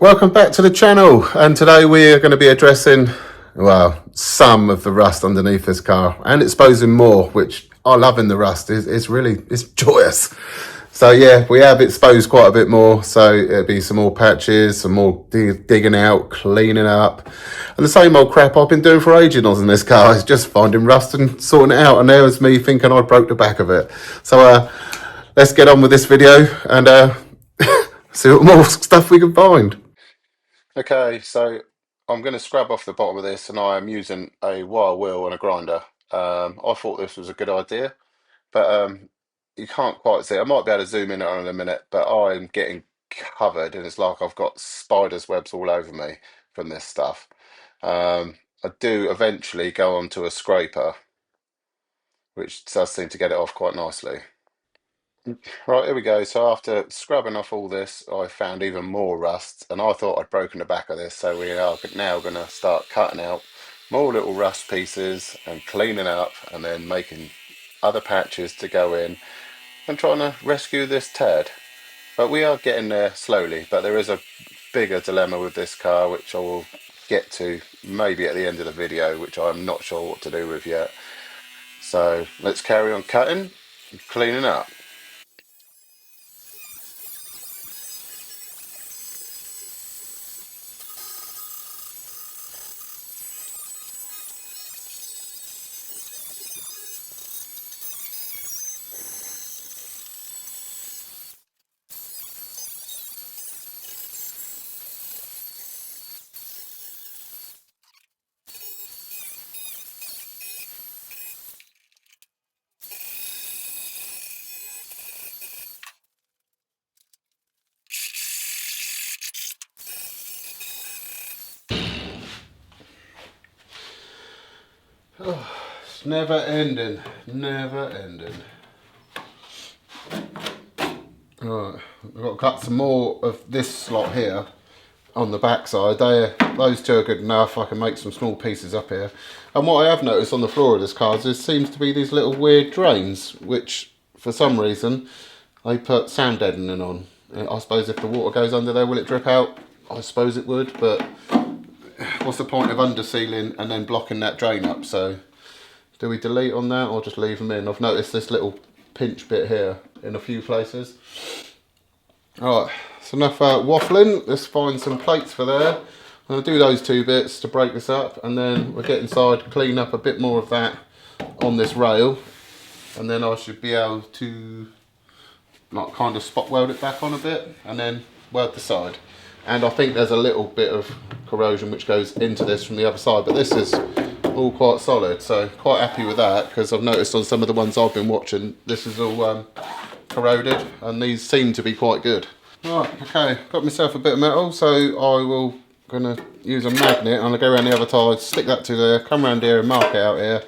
Welcome back to the channel, and today we are going to be addressing, well, some of the rust underneath this car and exposing more, which I love in the rust. It's joyous. So yeah, we have exposed quite a bit more, so it'll be some more patches, some more digging out, cleaning up, and the same old crap I've been doing for ages on this car is just finding rust and sorting it out, and there was me thinking I broke the back of it. So let's get on with this video and see what more stuff we can find. Okay, so I'm going to scrub off the bottom of this, and I am using a wire wheel and a grinder. I thought this was a good idea, but you can't quite see. I might be able to zoom in on it in a minute, but I'm getting covered, and it's like I've got spiders' webs all over me from this stuff. I do eventually go onto a scraper, which does seem to get it off quite nicely. Right, here we go. So after scrubbing off all this, I found even more rust, and I thought I'd broken the back of this. So we are now going to start cutting out more little rust pieces and cleaning up, and then making other patches to go in and trying to rescue this turd. But we are getting there slowly, but there is a bigger dilemma with this car, which I will get to maybe at the end of the video, which I'm not sure what to do with yet. So let's carry on cutting and cleaning up. Oh, it's never ending, never ending. Right, I've got to cut some more of this slot here on the back side. Those two are good enough. I can make some small pieces up here. And what I have noticed on the floor of this car is there seems to be these little weird drains, which for some reason they put sound deadening on. I suppose if the water goes under there, will it drip out? I suppose it would, but what's the point of undersealing and then blocking that drain up? So do we delete on that or just leave them in? I've noticed this little pinch bit here in a few places. Alright, so enough waffling. Let's find some plates for there. I'm going to do those two bits to break this up, and then we'll get inside, clean up a bit more of that on this rail, and then I should be able to like kind of spot weld it back on a bit and then weld the side. And I think there's a little bit of corrosion which goes into this from the other side, but this is all quite solid, so quite happy with that, because I've noticed on some of the ones I've been watching this is all corroded, and these seem to be quite good. Right, okay, got myself a bit of metal, so I will gonna use a magnet. I'm gonna go around the other side, stick that to there, come around here and mark it out here,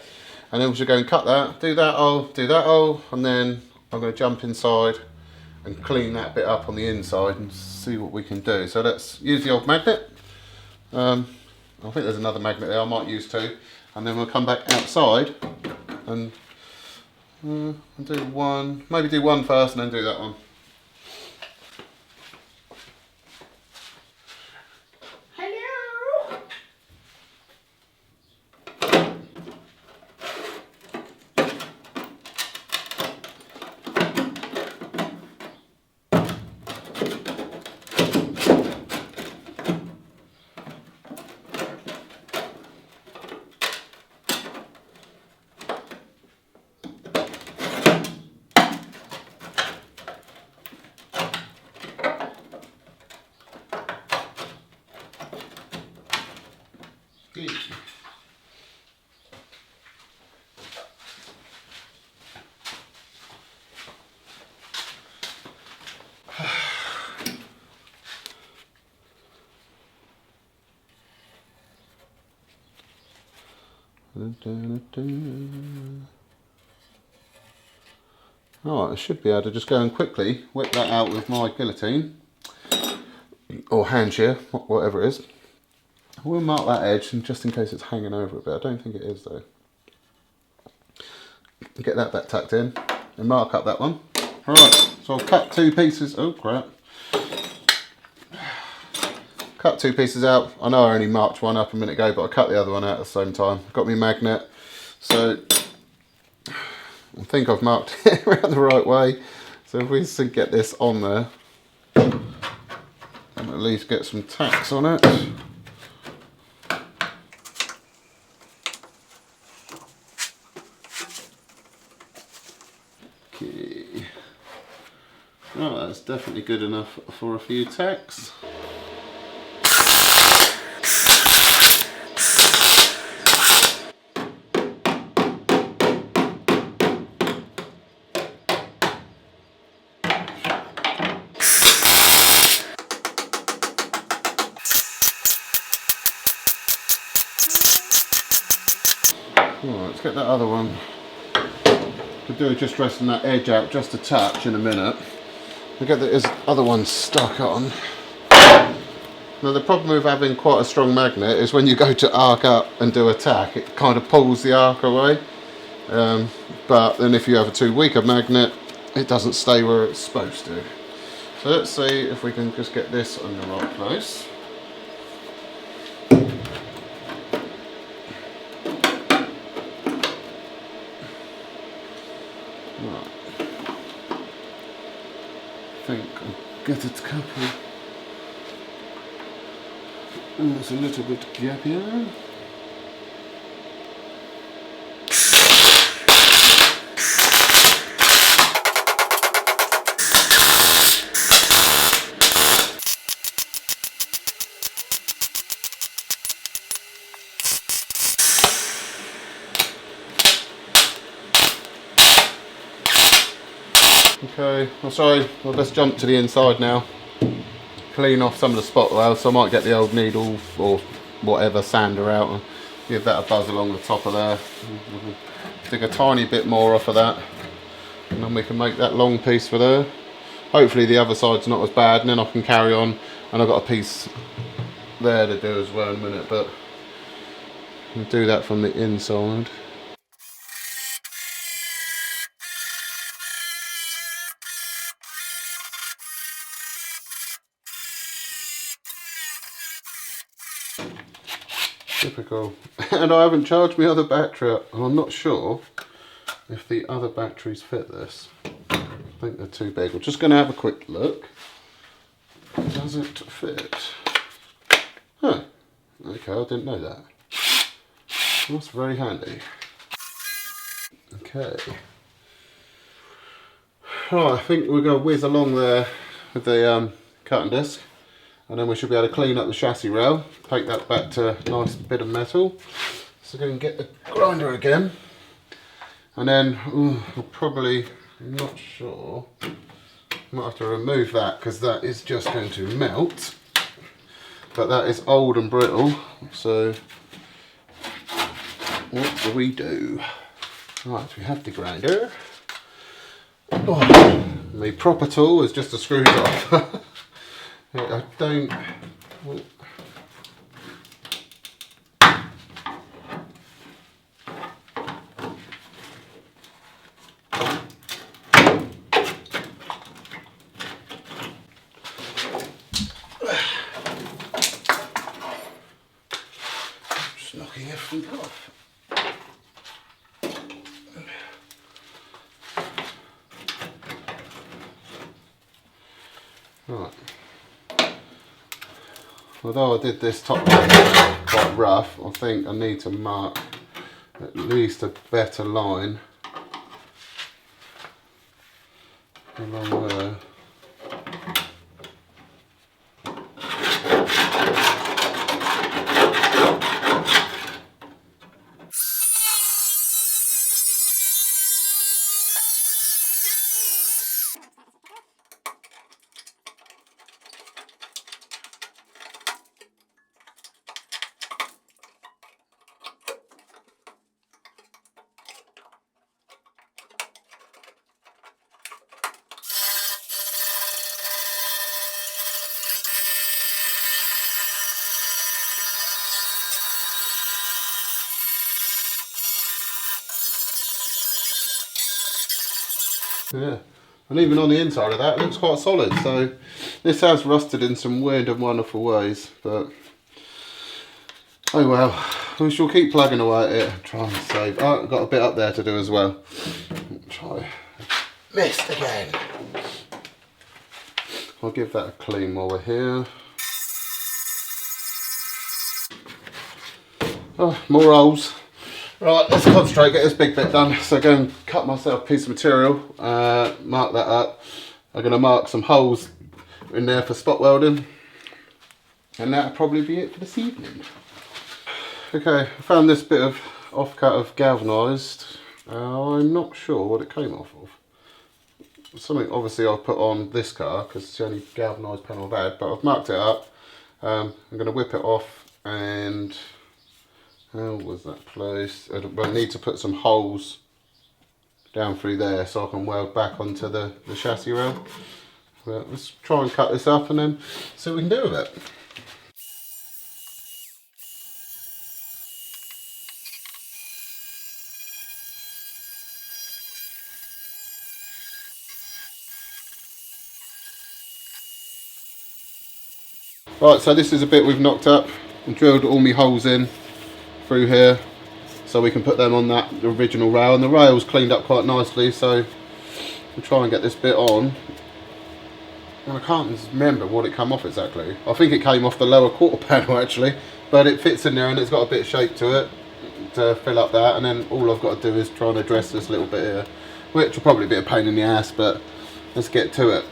and then we should go and cut that, do that hole, and then I'm gonna jump inside and clean that bit up on the inside and see what we can do. So let's use the old magnet. I think there's another magnet there I might use too, and then we'll come back outside and do one, maybe do one first and then do that one. Alright, I should be able to just go and quickly whip that out with my guillotine or hand shear, whatever it is. We'll mark that edge, and just in case it's hanging over a bit. I don't think it is though. Get that back tucked in and mark up that one. Alright, so I've cut two pieces. Oh crap. cut 2 pieces out. I know I only marked one up a minute ago, but I cut the other one out at the same time. Got my magnet, so I think I've marked it around the right way. So if we just get this on there, and at least get some tacks on it. Okay. Oh, that's definitely good enough for a few tacks. Right, let's get that other one. Could do just resting that edge out just a touch in a minute. We'll get this other one stuck on. Now the problem with having quite a strong magnet is when you go to arc up and do a tack, it kind of pulls the arc away. But then if you have a too weak a magnet, it doesn't stay where it's supposed to. So let's see if we can just get this on the right place. I think I'll get it couple. And there's a little bit gap here. Okay, well sorry, I'll just jump to the inside now. Clean off some of the spot welds, so I might get the old needle or whatever sander out and give that a buzz along the top of there. Dig a tiny bit more off of that, and then we can make that long piece for there. Hopefully the other side's not as bad, and then I can carry on, and I've got a piece there to do as well in a minute, but I'll do that from the inside. Typical. And I haven't charged my other battery up, and I'm not sure if the other batteries fit this. I think they're too big. We're just going to have a quick look. Does it fit? Huh. Okay, I didn't know that. That's very handy. Okay. Right, I think we're going to whiz along there with the cutting disc. And then we should be able to clean up the chassis rail, take that back to a nice bit of metal. So go and get the grinder again. And then, we'll probably, I'm not sure, might have to remove that because that is just going to melt. But that is old and brittle, so what do we do? Right, we have the grinder. Oh, the proper tool is just a screwdriver. I don't. Just knocking everything off. Right. Although I did this top quite rough, I think I need to mark at least a better line along there. Yeah, and even on the inside of that, it looks quite solid. So This has rusted in some weird and wonderful ways, but oh well. We shall keep plugging away at it, try and save. Oh, I've got a bit up there to do as well. Try. Missed again. I'll give that a clean while we're here. Oh, more holes. Right, let's concentrate, get this big bit done. So go and cut myself a piece of material, mark that up. I'm going to mark some holes in there for spot welding. And that'll probably be it for this evening. Okay, I found this bit of offcut of galvanized. I'm not sure what it came off of. Something obviously I've put on this car because it's the only galvanized panel I've had, but I've marked it up. I'm going to whip it off, and how was that placed? I need to put some holes down through there so I can weld back onto the chassis rail. But let's try and cut this up and then see what we can do with it. Right, so this is a bit we've knocked up and drilled all my holes in through here so we can put them on that original rail, and the rail's cleaned up quite nicely, so we'll try and get this bit on. And I can't remember what it came off exactly. I think it came off the lower quarter panel actually, but it fits in there and it's got a bit of shape to it to fill up that, and then all I've got to do is try and address this little bit here, which will probably be a pain in the ass, but let's get to it.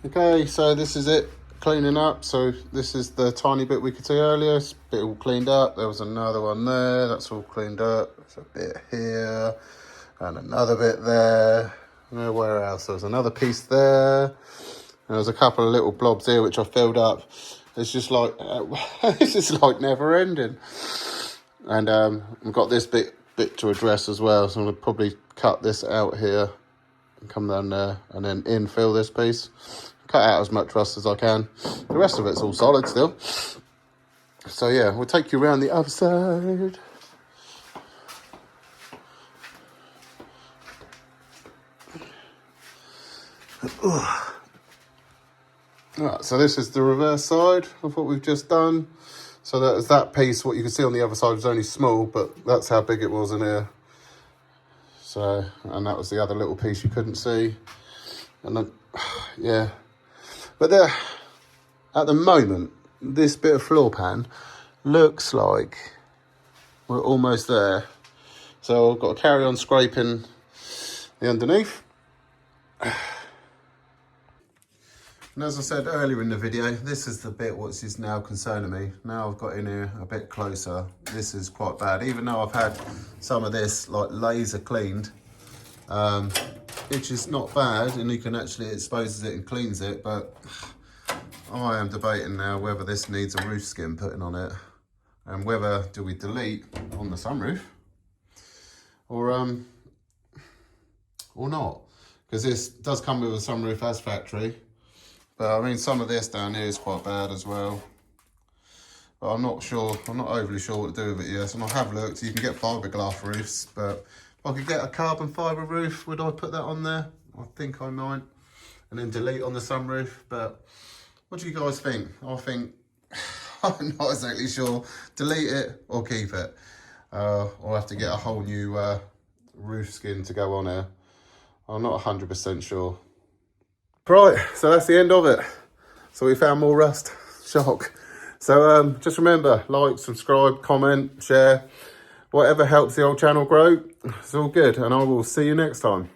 Okay, so this is it, cleaning up. So this is the tiny bit we could see earlier. It's a bit all cleaned up. There was another one there, that's all cleaned up. There's a bit here, and another bit there. Where else? There was another piece there. And there's a couple of little blobs here which I filled up. It's just like, this is like never ending. And I've got this bit to address as well. So I'm gonna probably cut this out here and come down there and then infill this piece. Cut out as much rust as I can. The rest of it's all solid still. So yeah, we'll take you around the other side. Right, so this is the reverse side of what we've just done. So that is that piece. What you can see on the other side was only small, but that's how big it was in here. So, and that was the other little piece you couldn't see. And then, yeah. But there, at the moment, this bit of floor pan looks like we're almost there. So I've got to carry on scraping the underneath. And as I said earlier in the video, this is the bit which is now concerning me. Now I've got in here a bit closer, this is quite bad. Even though I've had some of this like laser cleaned, which is not bad, and you can actually exposes it and cleans it, but I am debating now whether this needs a roof skin putting on it, and whether do we delete on the sunroof or not, because this does come with a sunroof as factory. But I mean, some of this down here is quite bad as well. but I'm not sure. I'm not overly sure what to do with it yet. And I have looked. You can get fiberglass roofs, but if I could get a carbon fibre roof, would I put that on there? I think I might. And then delete on the sunroof. But what do you guys think? I think I'm not exactly sure. Delete it or keep it. I'll have to get a whole new roof skin to go on here. I'm not 100% sure. Right, so that's the end of it. So we found more rust. Shock. So just remember, like, subscribe, comment, share. Whatever helps the old channel grow, it's all good. And I will see you next time.